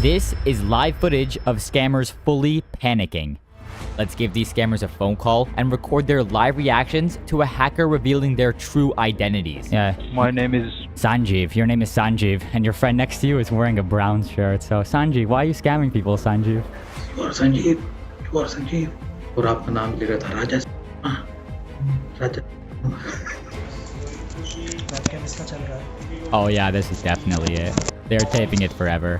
This is live footage of scammers fully panicking. Let's give these scammers a phone call and record their live reactions to a hacker revealing their true identities. Yeah. My name is Sanjeev. Your name is Sanjeev, and your friend next to you is wearing a brown shirt. So, Sanjeev, why are you scamming people, Sanjeev? You are Sanjeev. You are Sanjeev. और आपका नाम लिखा था राजा। राजा। Oh yeah, this is definitely it. They're taping it forever.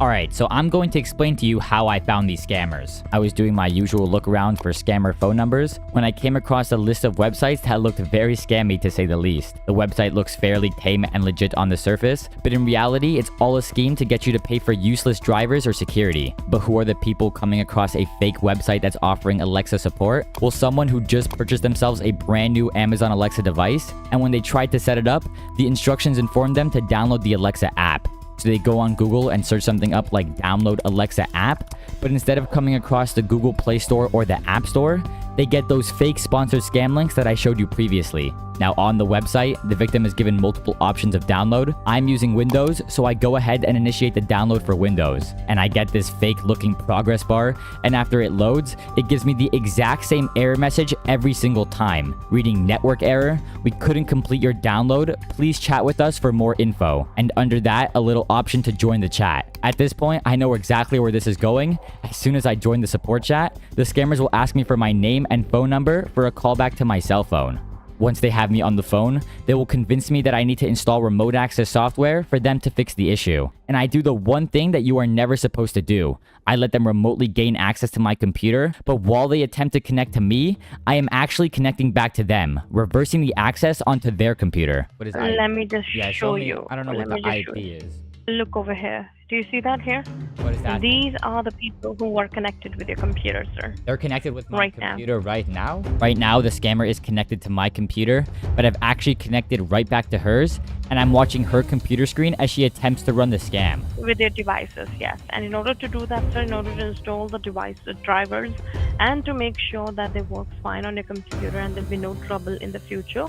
Alright, so I'm going to explain to you how I found these scammers. I was doing my usual look around for scammer phone numbers when I came across a list of websites that looked very scammy to say the least. The website looks fairly tame and legit on the surface, but in reality, it's all a scheme to get you to pay for useless drivers or security. But who are the people coming across a fake website that's offering Alexa support? Well, someone who just purchased themselves a brand new Amazon Alexa device, and when they tried to set it up, the instructions informed them to download the Alexa app. So they go on Google and search something up like download Alexa app, but instead of coming across the Google Play Store or the App Store, they get those fake sponsored scam links that I showed you previously. Now on the website, the victim is given multiple options of download. I'm using Windows, so I go ahead and initiate the download for Windows. And I get this fake looking progress bar, and after it loads, it gives me the exact same error message every single time. Reading network error, we couldn't complete your download, please chat with us for more info. And under that, a little option to join the chat. At this point, I know exactly where this is going. As soon as I join the support chat, the scammers will ask me for my name and phone number for a callback to my cell phone. Once they have me on the phone, they will convince me that I need to install remote access software for them to fix the issue. And I do the one thing that you are never supposed to do. I let them remotely gain access to my computer, but while they attempt to connect to me, I am actually connecting back to them, reversing the access onto their computer. What is IP? Let me just show me. you. I don't know what the IP is. Look over here. Do you see that here? What is that? These are the people who are connected with your computer, sir. They're connected with my Right computer right now? Right now, the scammer is connected to my computer, but I've actually connected right back to hers, and I'm watching her computer screen as she attempts to run the scam. With your devices, yes. And in order to do that, sir, in order to install the device, the drivers, and to make sure that they work fine on your computer and there'll be no trouble in the future,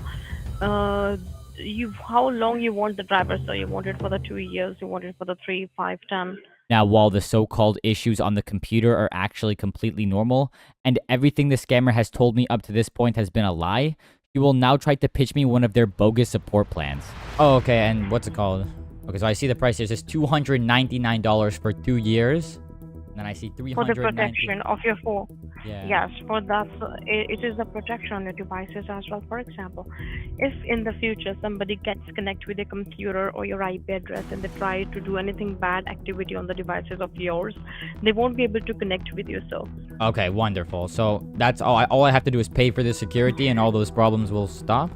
how long you want the driver? So you want it for the 2 years, you want it for the 3, 5, 10. Now, while the so-called issues on the computer are actually completely normal, and everything the scammer has told me up to this point has been a lie, she will now try to pitch me one of their bogus support plans. Oh, okay, and what's it called? Okay, so I see the price here. It says $299 for 2 years. And then I see $390. For the protection of your phone. Yeah. Yes, for that, it is the protection on your devices as well. For example, if in the future somebody gets connected with your computer or your IP address and they try to do anything bad activity on the devices of yours, they won't be able to connect with you, so. Okay, wonderful. So that's all I have to do is pay for the security and all those problems will stop?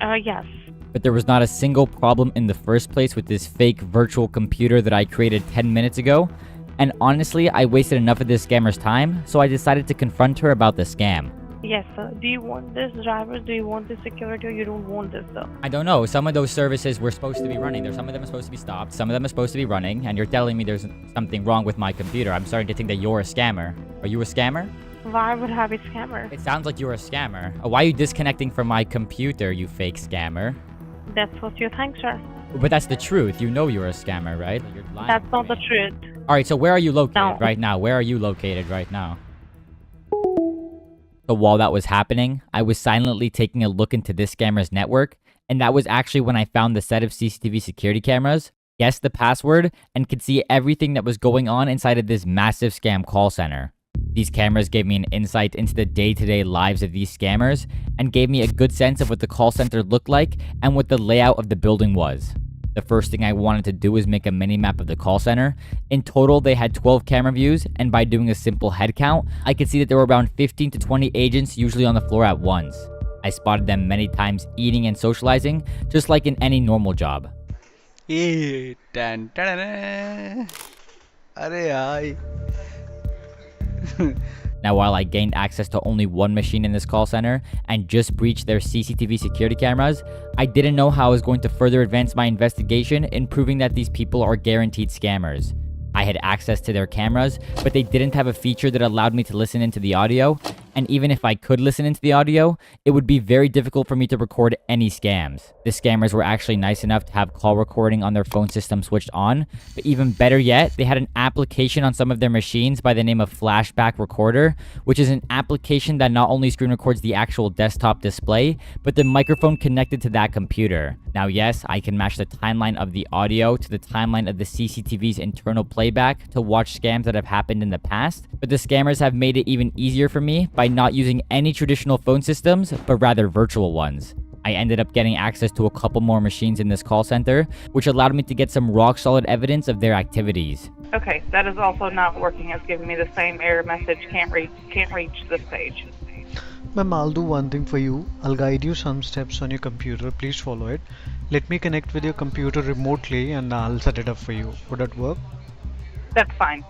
Yes. But there was not a single problem in the first place with this fake virtual computer that I created 10 minutes ago. And honestly, I wasted enough of this scammer's time, so I decided to confront her about the scam. Yes, sir. Do you want this drivers? Do you want this security, or you don't want this, sir? I don't know. Some of those services were supposed to be running. Some of them are supposed to be stopped. Some of them are supposed to be running. And you're telling me there's something wrong with my computer. I'm starting to think that you're a scammer. Are you a scammer? Why would I be a scammer? It sounds like you're a scammer. Why are you disconnecting from my computer, you fake scammer? That's what you think, sir. But that's the truth. You know you're a scammer, right? You're lying. That's not the truth. All right, so where are you located No. right now? Where are you located right now? So while that was happening, I was silently taking a look into this scammer's network, and that was actually when I found the set of CCTV security cameras, guessed the password, and could see everything that was going on inside of this massive scam call center. These cameras gave me an insight into the day-to-day lives of these scammers and gave me a good sense of what the call center looked like and what the layout of the building was. The first thing I wanted to do was make a mini-map of the call center. In total, they had 12 camera views, and by doing a simple head count, I could see that there were around 15 to 20 agents usually on the floor at once. I spotted them many times eating and socializing, just like in any normal job. Now, while I gained access to only one machine in this call center and just breached their CCTV security cameras, I didn't know how I was going to further advance my investigation in proving that these people are guaranteed scammers. I had access to their cameras, but they didn't have a feature that allowed me to listen into the audio, And even if I could listen into the audio, it would be very difficult for me to record any scams. The scammers were actually nice enough to have call recording on their phone system switched on, but even better yet, they had an application on some of their machines by the name of Flashback Recorder, which is an application that not only screen records the actual desktop display, but the microphone connected to that computer. Now yes, I can match the timeline of the audio to the timeline of the CCTV's internal playback to watch scams that have happened in the past, but the scammers have made it even easier for me by not using any traditional phone systems, but rather virtual ones. I ended up getting access to a couple more machines in this call center, which allowed me to get some rock-solid evidence of their activities. Okay, that is also not working. It's giving me the same error message, can't reach this page. Ma'am, I'll do one thing for you. I'll guide you some steps on your computer. Please follow it. Let me connect with your computer remotely and I'll set it up for you. Would that work? That's fine.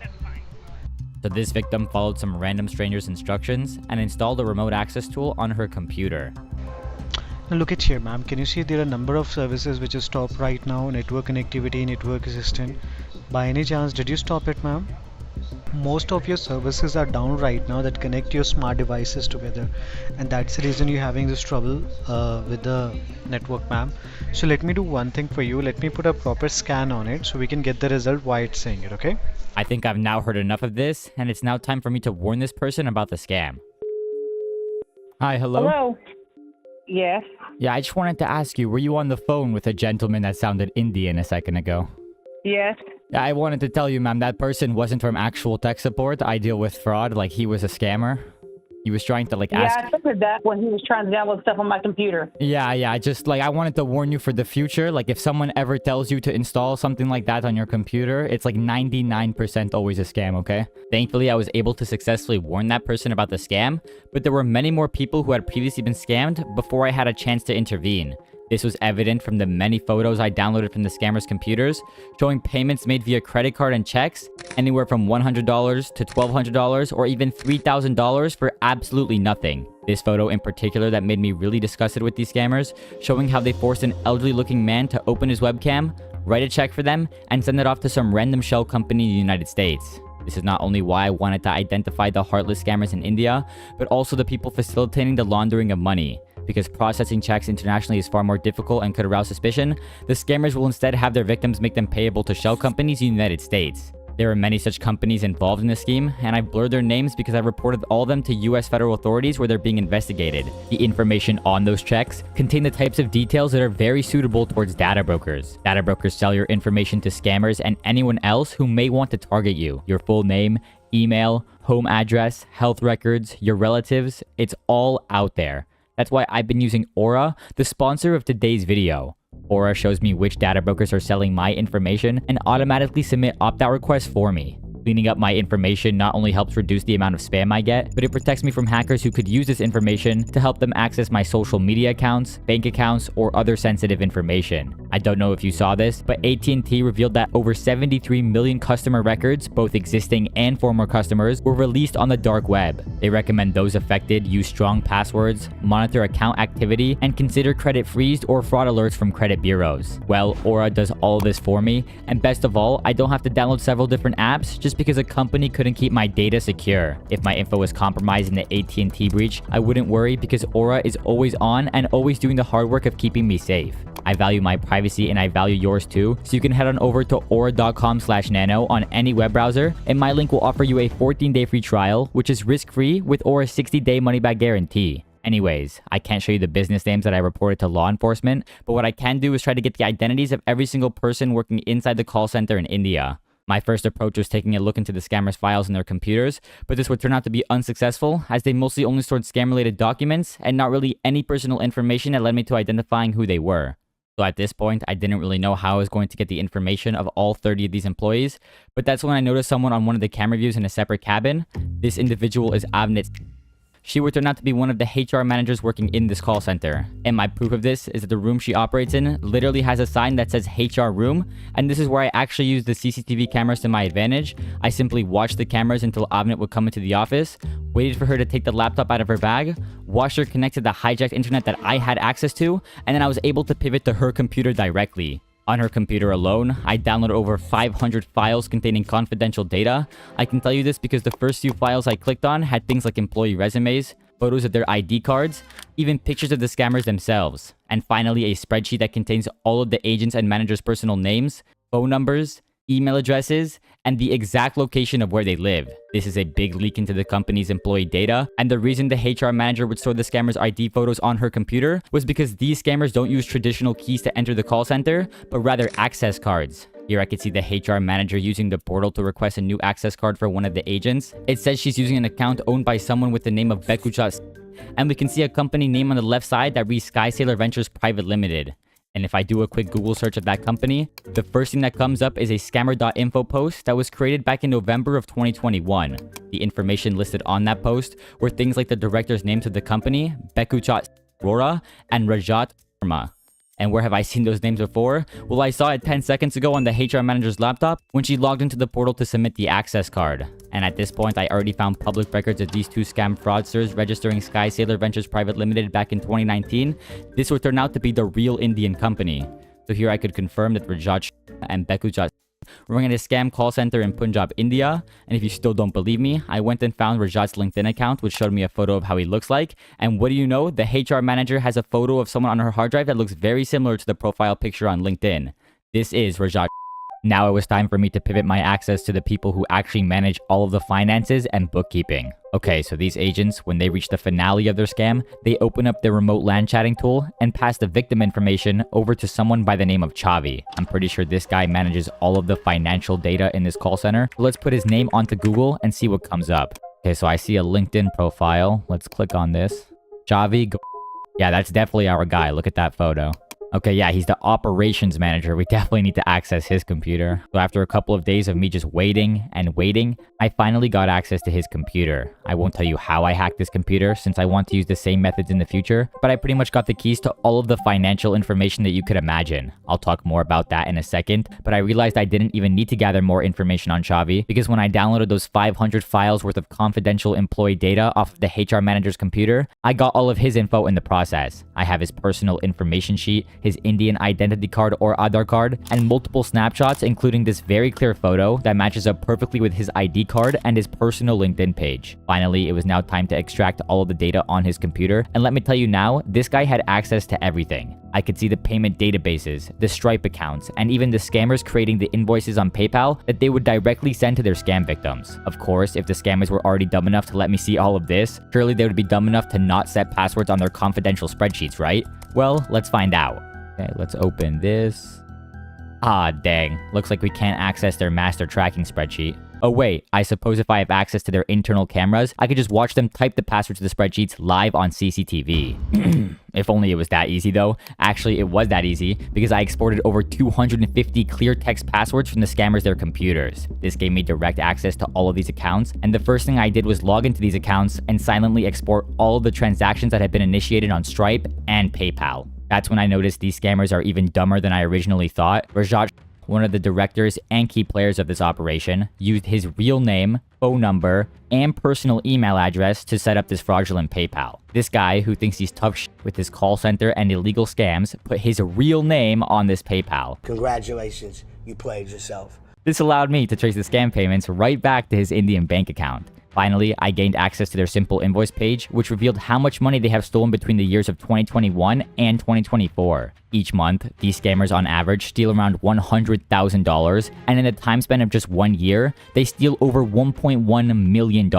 So this victim followed some random stranger's instructions and installed a remote access tool on her computer. Now look at here, ma'am. Can you see there are a number of services which is stopped right now? Network connectivity, network assistant. By any chance, did you stop it, ma'am? Most of your services are down right now that connect your smart devices together, and that's the reason you're having this trouble with the network, ma'am. So let me do one thing for you. Let me put a proper scan on it so we can get the result why it's saying it, okay? I think I've now heard enough of this, and it's now time for me to warn this person about the scam. Hi, hello? Hello? Yes. Yeah, I just wanted to ask you, were you on the phone with a gentleman that sounded Indian a second ago? Yes. Yeah, I wanted to tell you, ma'am, that person wasn't from actual tech support. I deal with fraud, like he was a scammer. He was trying to ask... Yeah, I figured that when he was trying to download stuff on my computer. Yeah, I wanted to warn you for the future. Like, if someone ever tells you to install something like that on your computer, it's like 99% always a scam, okay? Thankfully, I was able to successfully warn that person about the scam, but there were many more people who had previously been scammed before I had a chance to intervene. This was evident from the many photos I downloaded from the scammers' computers, showing payments made via credit card and checks, anywhere from $100 to $1,200 or even $3,000 for absolutely nothing. This photo in particular that made me really disgusted with these scammers, showing how they forced an elderly-looking man to open his webcam, write a check for them, and send it off to some random shell company in the United States. This is not only why I wanted to identify the heartless scammers in India, but also the people facilitating the laundering of money. Because processing checks internationally is far more difficult and could arouse suspicion, the scammers will instead have their victims make them payable to shell companies in the United States. There are many such companies involved in this scheme, and I've blurred their names because I've reported all of them to US federal authorities where they're being investigated. The information on those checks contain the types of details that are very suitable towards data brokers. Data brokers sell your information to scammers and anyone else who may want to target you. Your full name, email, home address, health records, your relatives, it's all out there. That's why I've been using Aura, the sponsor of today's video. Aura shows me which data brokers are selling my information and automatically submit opt-out requests for me. Cleaning up my information not only helps reduce the amount of spam I get, but it protects me from hackers who could use this information to help them access my social media accounts, bank accounts, or other sensitive information. I don't know if you saw this, but AT&T revealed that over 73 million customer records, both existing and former customers, were released on the dark web. They recommend those affected use strong passwords, monitor account activity, and consider credit freezed or fraud alerts from credit bureaus. Well, Aura does all of this for me, and best of all, I don't have to download several different apps just because a company couldn't keep my data secure. If my info was compromised in the AT&T breach, I wouldn't worry because Aura is always on and always doing the hard work of keeping me safe. I value my privacy and I value yours too, so you can head on over to aura.com/nano on any web browser, and my link will offer you a 14-day free trial, which is risk-free with Aura's 60-day money-back guarantee. Anyways, I can't show you the business names that I reported to law enforcement, but what I can do is try to get the identities of every single person working inside the call center in India. My first approach was taking a look into the scammers' files in their computers, but this would turn out to be unsuccessful as they mostly only stored scam-related documents and not really any personal information that led me to identifying who they were. So at this point, I didn't really know how I was going to get the information of all 30 of these employees, but that's when I noticed someone on one of the camera views in a separate cabin. This individual is Avnit. She would turn out to be one of the HR managers working in this call center. And my proof of this is that the room she operates in literally has a sign that says HR room, and this is where I actually use the CCTV cameras to my advantage. I simply watched the cameras until Avnit would come into the office, waited for her to take the laptop out of her bag, watched her connect to the hijacked internet that I had access to, and then I was able to pivot to her computer directly. On her computer alone, I downloaded over 500 files containing confidential data. I can tell you this because the first few files I clicked on had things like employee resumes, photos of their ID cards, even pictures of the scammers themselves, and finally a spreadsheet that contains all of the agents' and managers' personal names, phone numbers, email addresses, and the exact location of where they live. This is a big leak into the company's employee data, and the reason the HR manager would store the scammer's ID photos on her computer was because these scammers don't use traditional keys to enter the call center, but rather access cards. Here I can see the HR manager using the portal to request a new access card for one of the agents. It says she's using an account owned by someone with the name of Bekuchat, and we can see a company name on the left side that reads Sky Sailor Ventures Private Limited. And if I do a quick Google search of that company, the first thing that comes up is a scammer.info post that was created back in November of 2021. The information listed on that post were things like the director's names of the company, Bekuchat Rora and Rajat Sharma. And where have I seen those names before? Well, I saw it 10 seconds ago on the HR manager's laptop when she logged into the portal to submit the access card. And at this point, I already found public records of these two scam fraudsters registering Sky Sailor Ventures Private Limited back in 2019. This would turn out to be the real Indian company. So here I could confirm that Rajat and Bekuchat were running a scam call center in Punjab, India. And if you still don't believe me, I went and found Rajat's LinkedIn account, which showed me a photo of how he looks like. And what do you know? The HR manager has a photo of someone on her hard drive that looks very similar to the profile picture on LinkedIn. This is Rajat. Now it was time for me to pivot my access to the people who actually manage all of the finances and bookkeeping. Okay, so these agents, when they reach the finale of their scam, they open up their remote LAN chatting tool and pass the victim information over to someone by the name of Chavi. I'm pretty sure this guy manages all of the financial data in this call center. So let's put his name onto Google and see what comes up. Okay, so I see a LinkedIn profile. Let's click on this. Chavi. Yeah, that's definitely our guy. Look at that photo. Okay, yeah, he's the operations manager. We definitely need to access his computer. So after a couple of days of me just waiting and waiting, I finally got access to his computer. I won't tell you how I hacked this computer since I want to use the same methods in the future, but I pretty much got the keys to all of the financial information that you could imagine. I'll talk more about that in a second, but I realized I didn't even need to gather more information on Chavi because when I downloaded those 500 files worth of confidential employee data off of the HR manager's computer, I got all of his info in the process. I have his personal information sheet, his Indian identity card or Aadhaar card, and multiple snapshots including this very clear photo that matches up perfectly with his ID card and his personal LinkedIn page. Finally, it was now time to extract all of the data on his computer, and let me tell you now, this guy had access to everything. I could see the payment databases, the Stripe accounts, and even the scammers creating the invoices on PayPal that they would directly send to their scam victims. Of course, if the scammers were already dumb enough to let me see all of this, surely they would be dumb enough to not set passwords on their confidential spreadsheets, right? Well, let's find out. Okay, let's open this. Ah, dang. Looks like we can't access their master tracking spreadsheet. Oh wait, I suppose if I have access to their internal cameras, I could just watch them type the passwords to the spreadsheets live on CCTV. If only it was that easy though. Actually, it was that easy because I exported over 250 clear text passwords from the scammers' their computers. This gave me direct access to all of these accounts, and the first thing I did was log into these accounts and silently export all of the transactions that had been initiated on Stripe and PayPal. That's when I noticed these scammers are even dumber than I originally thought. Rajat, one of the directors and key players of this operation, used his real name, phone number, and personal email address to set up this fraudulent PayPal. This guy, who thinks he's tough with his call center and illegal scams, put his real name on this PayPal. Congratulations, you played yourself. This allowed me to trace the scam payments right back to his Indian bank account. Finally, I gained access to their simple invoice page, which revealed how much money they have stolen between the years of 2021 and 2024. Each month, these scammers on average steal around $100,000, and in a time span of just 1 year, they steal over $1.1 million.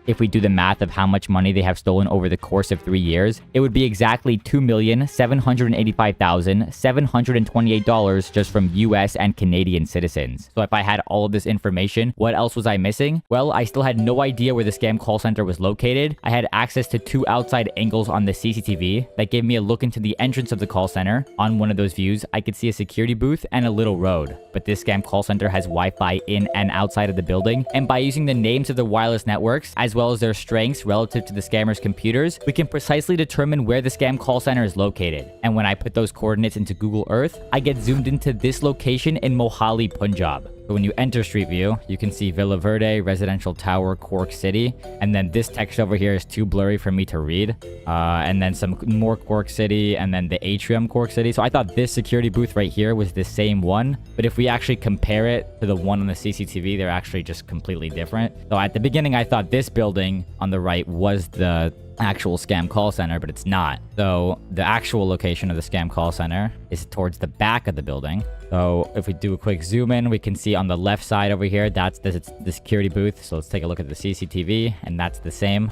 If we do the math of how much money they have stolen over the course of 3 years, it would be exactly $2,785,728 just from US and Canadian citizens. So if I had all of this information, what else was I missing? Well, I still had no idea where the scam call center was located. I had access to 2 outside angles on the CCTV that gave me a look into the entrance of the call center. On one of those views, I could see a security booth and a little road. But this scam call center has Wi-Fi in and outside of the building, and by using the names of the wireless networks, as well as their strengths relative to the scammers' computers, we can precisely determine where the scam call center is located. And when I put those coordinates into Google Earth, I get zoomed into this location in Mohali, Punjab. So when you enter Street View, you can see Villa Verde, Residential Tower, Cork City. And then this text over here is too blurry for me to read. And then some more Cork City, and then the Atrium Cork City. So I thought this security booth right here was the same one. But if we actually compare it to the one on the CCTV, they're actually just completely different. So at the beginning, I thought this building on the right was the actual scam call center, but it's not. So the actual location of the scam call center is towards the back of the building. So if we do a quick zoom in, we can see on the left side over here, that's the security booth. So let's take a look at the CCTV, and that's the same.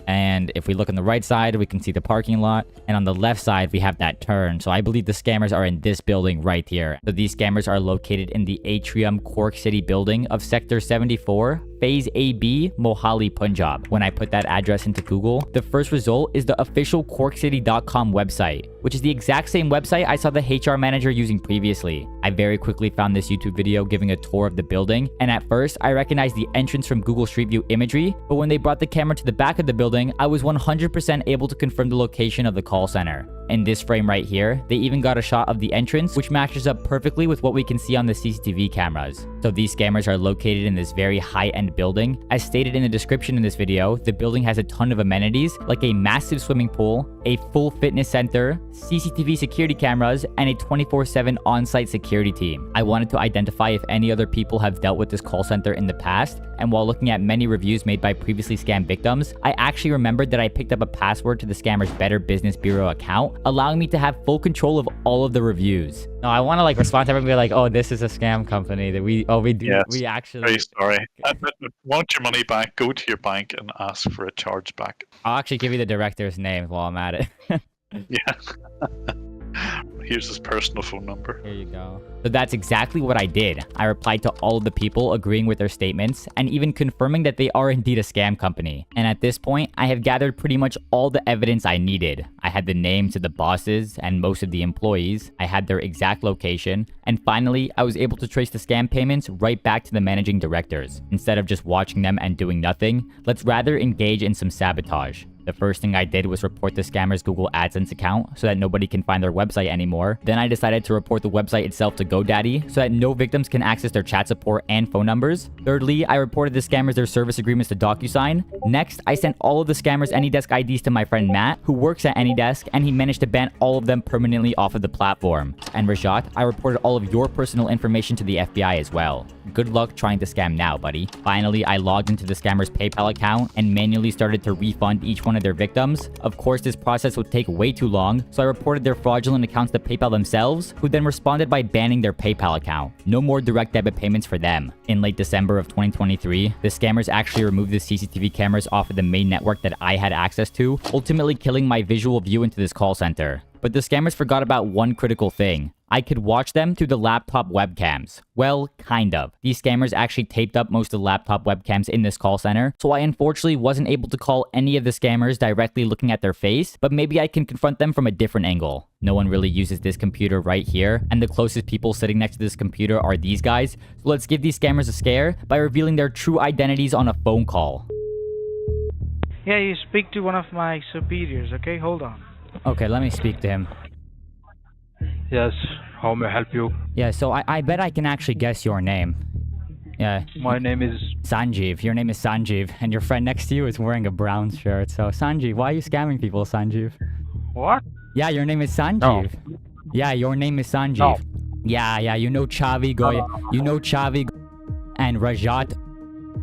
And if we look on the right side, we can see the parking lot. And on the left side, we have that turn. So I believe the scammers are in this building right here. So these scammers are located in the Atrium Cork City building of Sector 74, Phase AB, Mohali, Punjab. When I put that address into Google, the first result is the official corkcity.com website, which is the exact same website I saw the HR manager using previously. I very quickly found this YouTube video giving a tour of the building, and at first, I recognized the entrance from Google Street View imagery, but when they brought the camera to the back of the building, I was 100% able to confirm the location of the call center. In this frame right here, they even got a shot of the entrance, which matches up perfectly with what we can see on the CCTV cameras. So these scammers are located in this very high-end building. As stated in the description in this video, the building has a ton of amenities, like a massive swimming pool, a full fitness center, CCTV security cameras, and a 24/7 on-site security team. I wanted to identify if any other people have dealt with this call center in the past, and while looking at many reviews made by previously scammed victims, I actually remembered that I picked up a password to the scammer's Better Business Bureau account, allowing me to have full control of all of the reviews. No, I want to like respond to everybody like, oh, this is a scam company that we do. Yes, we actually. very sorry. Want your money back? Go to your bank and ask for a charge back. I'll actually give you the director's name while I'm at it. Yeah. Here's his personal phone number. Here you go. So that's exactly what I did. I replied to all of the people agreeing with their statements and even confirming that they are indeed a scam company. And at this point, I have gathered pretty much all the evidence I needed. I had the names of the bosses and most of the employees. I had their exact location. And finally, I was able to trace the scam payments right back to the managing directors. Instead of just watching them and doing nothing, let's rather engage in some sabotage. The first thing I did was report the scammer's Google AdSense account so that nobody can find their website anymore. Then I decided to report the website itself to GoDaddy so that no victims can access their chat support and phone numbers. Thirdly, I reported the scammers their service agreements to DocuSign. Next, I sent all of the scammers AnyDesk IDs to my friend Matt, who works at AnyDesk, and he managed to ban all of them permanently off of the platform. And Rajat, I reported all of your personal information to the FBI as well. Good luck trying to scam now, buddy. Finally, I logged into the scammer's PayPal account and manually started to refund each one of their victims. Of course, this process would take way too long, so I reported their fraudulent accounts to PayPal themselves, who then responded by banning their PayPal account. No more direct debit payments for them. In late December of 2023, the scammers actually removed the CCTV cameras off of the main network that I had access to, ultimately killing my visual view into this call center. But the scammers forgot about one critical thing. I could watch them through the laptop webcams. Well, kind of. These scammers actually taped up most of the laptop webcams in this call center, so I unfortunately wasn't able to call any of the scammers directly looking at their face, but maybe I can confront them from a different angle. No one really uses this computer right here, and the closest people sitting next to this computer are these guys, so let's give these scammers a scare by revealing their true identities on a phone call. Yeah, you speak to one of my superiors, okay? Hold on. Okay, let me speak to him. Yes, how may I help you? Yeah, so I bet I can actually guess your name. Yeah. My name is... Sanjeev. Your name is Sanjeev, and your friend next to you is wearing a brown shirt. So, Sanjeev, why are you scamming people, Sanjeev? What? Yeah, your name is Sanjeev. No. Yeah, your name is Sanjeev. No. Yeah, you know Chavi Goy. You know Chavi and Rajat.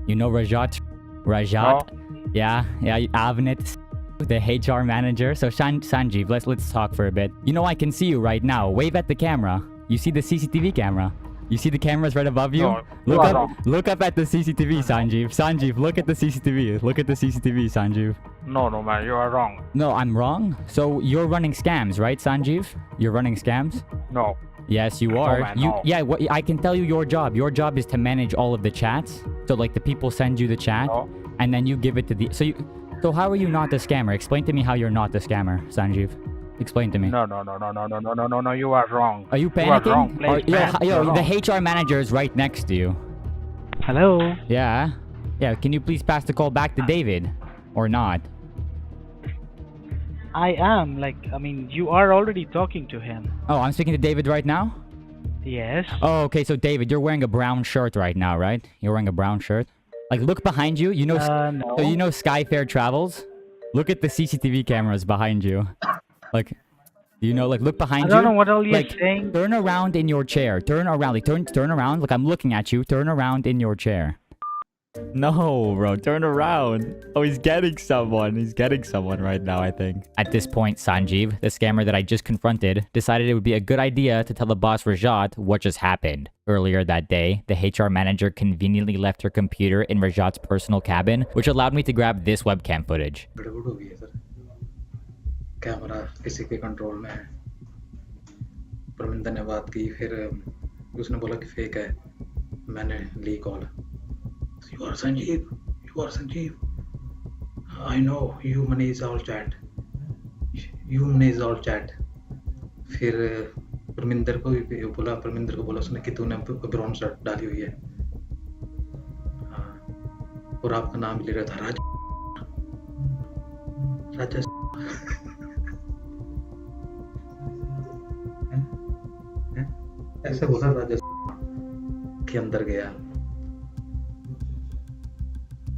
You know Rajat? Rajat? No. Yeah, Avnit, the HR manager. So Sanjeev, let's talk for a bit. You know I can see you right now. Wave at the camera. You see the CCTV camera. You see the cameras right above you? No, look up at the CCTV, Sanjeev. Sanjeev, look at the CCTV. Look at the CCTV, Sanjeev. No, man, you are wrong. No, I'm wrong? So you're running scams, right, Sanjeev? You're running scams? No. Yes, you are. No, man, no. Yeah, I can tell you your job. Your job is to manage all of the chats. So like the people send you the chat, No. and then you give it to the... So how are you not the scammer? Explain to me how you're not the scammer, Sanjeev. Explain to me. No, you are wrong. Are you panicking? You are wrong, please, man. Yo, the HR manager is right next to you. Hello? Yeah. Yeah, can you please pass the call back to David? Or not? I am, you are already talking to him. Oh, I'm speaking to David right now? Yes. Oh, okay. So David, you're wearing a brown shirt right now, right? You're wearing a brown shirt. Like, look behind you. You know, No. so you know Skyfair Travels. Look at the CCTV cameras behind you. Like, you know, like look behind you. I don't know what all you're like, saying. turn around in your chair. Turn around. Like, turn around. Like, I'm looking at you. Turn around in your chair. No, bro, turn around. Oh, he's getting someone. He's getting someone right now, I think. At this point, Sanjeev, the scammer that I just confronted, decided it would be a good idea to tell the boss Rajat what just happened. Earlier that day, the HR manager conveniently left her computer in Rajat's personal cabin, which allowed me to grab this webcam footage. गड़बड़ हो गई है sir camera किसी के control में है परमिंदर ने बात की फिर उसने बोला कि फेक है मैंने ली call You are Sanjeev. You are Sanjeev. I know. You manage all chat. You manage all chat. फिर परमिंदर को बोला उसने कि तूने ब्राउन शर्ट डाली हुई है हाँ और आपका नाम ले रहा था राजा ऐसे बोला राजा के अंदर गया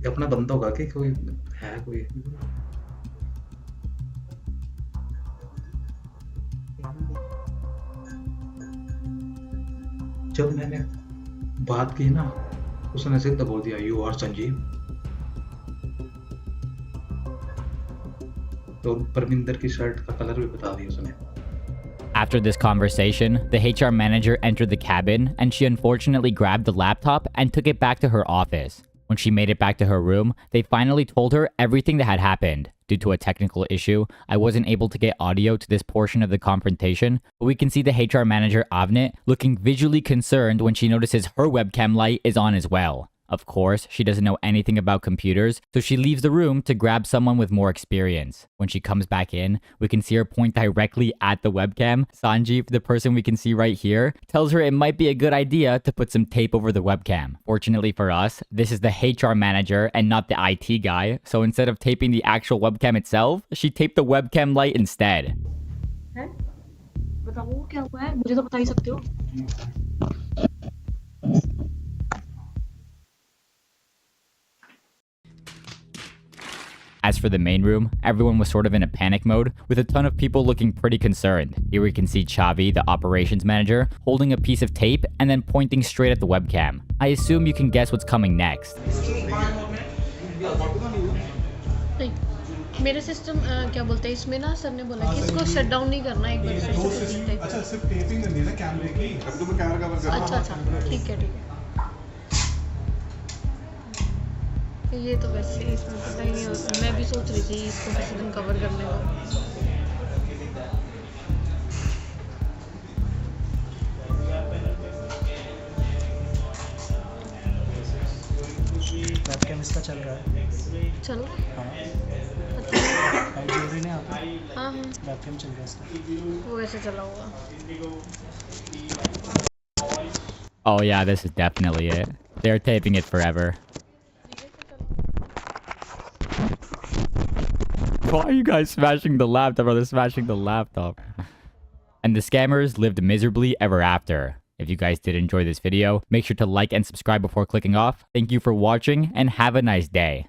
ये अपना बंदा होगा कि कोई है कोई जब मैंने बात की ना उसने सीधा बोल दिया यू आर संजीव तो परमिंदर की शर्ट का कलर भी बता दिया उसने After this conversation, the HR manager entered the cabin and she unfortunately grabbed the laptop and took it back to her office. When she made it back to her room, they finally told her everything that had happened. Due to a technical issue, I wasn't able to get audio to this portion of the confrontation, but we can see the HR manager Avnet looking visually concerned when she notices her webcam light is on as well. Of course, she doesn't know anything about computers, so she leaves the room to grab someone with more experience. When she comes back in, we can see her point directly at the webcam. Sanjeev, the person we can see right here, tells her it might be a good idea to put some tape over the webcam. Fortunately for us, this is the HR manager and not the IT guy, so instead of taping the actual webcam itself, she taped the webcam light instead. बताओ क्या हुआ है मुझे तो बता ही सकते हो As for the main room, everyone was sort of in a panic mode, with a ton of people looking pretty concerned. Here we can see Chavi, the operations manager, holding a piece of tape and then pointing straight at the webcam. I assume you can guess what's coming next. मेरे system क्या बोलते हैं इसमें ना sir ने बोला कि इसको शट डाउन नहीं करना एक बार से अच्छा सिर्फ टेपिंग करनी है ना कैमरे की अब तो मैं कैमरा कवर कर रहा हूं अच्छा ठीक है ये तो वैसे इसमें पता ही नहीं होता मैं भी सोच रही थी इसको किसी दिन कवर करने का वेबकैम इसका चल रहा है चल रहा है हाँ वेबकैम चल रहा है इसका वो ऐसे चला होगा Oh yeah, this is definitely it. They're taping it forever. Why are you guys smashing the laptop? Or they're smashing the laptop. And the scammers lived miserably ever after. If you guys did enjoy this video, make sure to like and subscribe before clicking off. Thank you for watching and have a nice day.